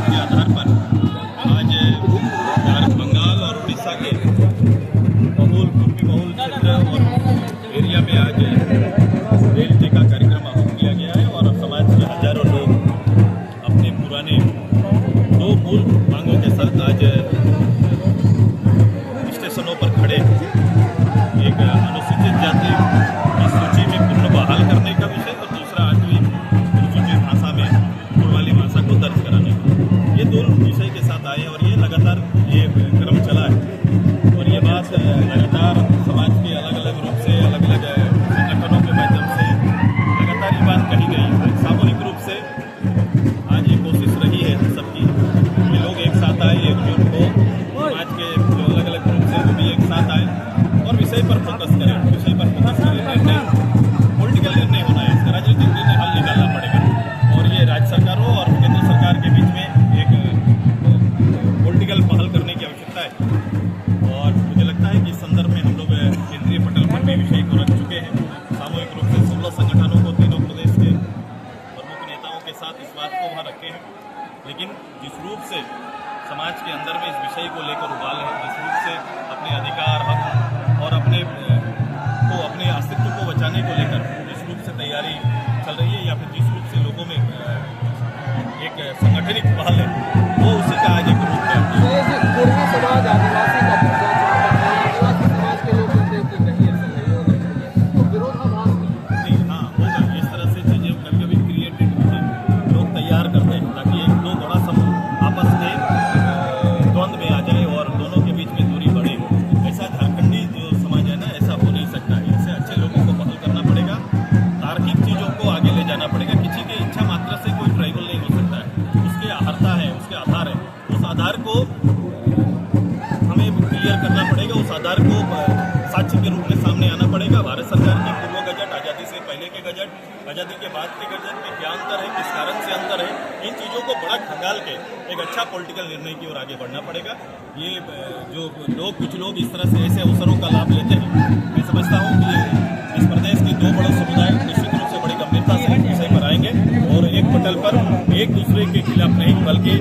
के आधार पर आज बंगाल और उड़ीसा के बहुल क्षेत्र और एरिया में आज रेल टेका कार्यक्रम आयोजित किया गया है और समाज के हजारों लोग अपने पुराने दो मूल मांगों के साथ आज स्टेशनों पर खड़े एक अनुसूचित जाति की सूची में पुनः बहाल करने का विषय और दूसरा 8वीं अनुसूचित भाषा में कुड़वाली भाषा को दर्ज कराने का, ये दोनों विषय के साथ आए और ये लगातार ये क्रम चला है और ये बात लगातार समाज के अलग अलग रूप से अलग अलग संगठनों के माध्यम से लगातार ये बात कही गई है। सामूहिक रूप से आज ये कोशिश रही है सबकी कि लोग एक साथ आए, एकजुट हो, समाज के जो अलग अलग ग्रुप से वो भी एक साथ आए और विषय पर फोकस करें, निर्णय पॉलिटिकल निर्णय होना है, इसका राजनीतिक निर्णय हल निकालना पड़ेगा और ये राज्य सरकारों और केंद्र सरकार के बीच में एक पॉलिटिकल पहल करने की आवश्यकता है। और मुझे लगता है कि इस संदर्भ में हम लोग केंद्रीय पटल पर भी विषय को रख चुके हैं। सामूहिक रूप से 16 संगठनों को तीनों प्रदेश के प्रमुख नेताओं के साथ इस बात को वहाँ रखे हैं, लेकिन जिस रूप से समाज के अंदर में इस विषय को लेकर उबाल है, जिस रूप से अपने अधिकार, हक और अपने अस्तित्व को बचाने को लेकर जिस रूप से तैयारी चल रही है या फिर जिस रूप से लोगों में एक संगठनित पहल है, वो उसी का आज एक रूप है। कुर्मी समाज आदिवासी का दर्जा आदिवासी समाज के लोग कहते हैं कि नहीं ऐसा नहीं होना चाहिए, तो विरोधाभास नहीं, हाँ होगा। इस तरह से चीजें कभी कभी क्रिएटेड लोग तैयार करते हैं ताकि एक दो बड़ा समूह आपस में द्वंद्व में आ जाए और दोनों के बीच में दूरी बढ़े। ऐसा झारखंडी जो समाज है ना, ऐसा हो नहीं सकता है। इससे अच्छे लोगों को पहल करना पड़ेगा, तार्किक चीज़ों को आगे ले जाना पड़ेगा। किसी की इच्छा मात्र से कोई ट्राइबल नहीं हो सकता है, उसके अहर्ता है, उसके आधार है। उस आधार को हमें क्लियर करना पड़ेगा, उस आधार को साक्ष्य के रूप में सामने आना पड़ेगा। भारत सरकार के पूर्व गजट, आज़ादी से पहले के गजट, आज़ादी के बाद के गजट में क्या अंतर है, किस कारण से अंतर है, इन चीज़ों को बड़ा खंगाल के एक अच्छा पॉलिटिकल निर्णय की ओर आगे बढ़ना पड़ेगा। ये जो कुछ लोग इस तरह से ऐसे अवसरों का लाभ लेते हैं, मैं समझता हूँ कि इस प्रदेश के दो बड़े समुदाय निश्चित रूप से बड़ी गंभीरता से इस विषय पर आएंगे और एक पटल पर एक दूसरे के खिलाफ नहीं बल्कि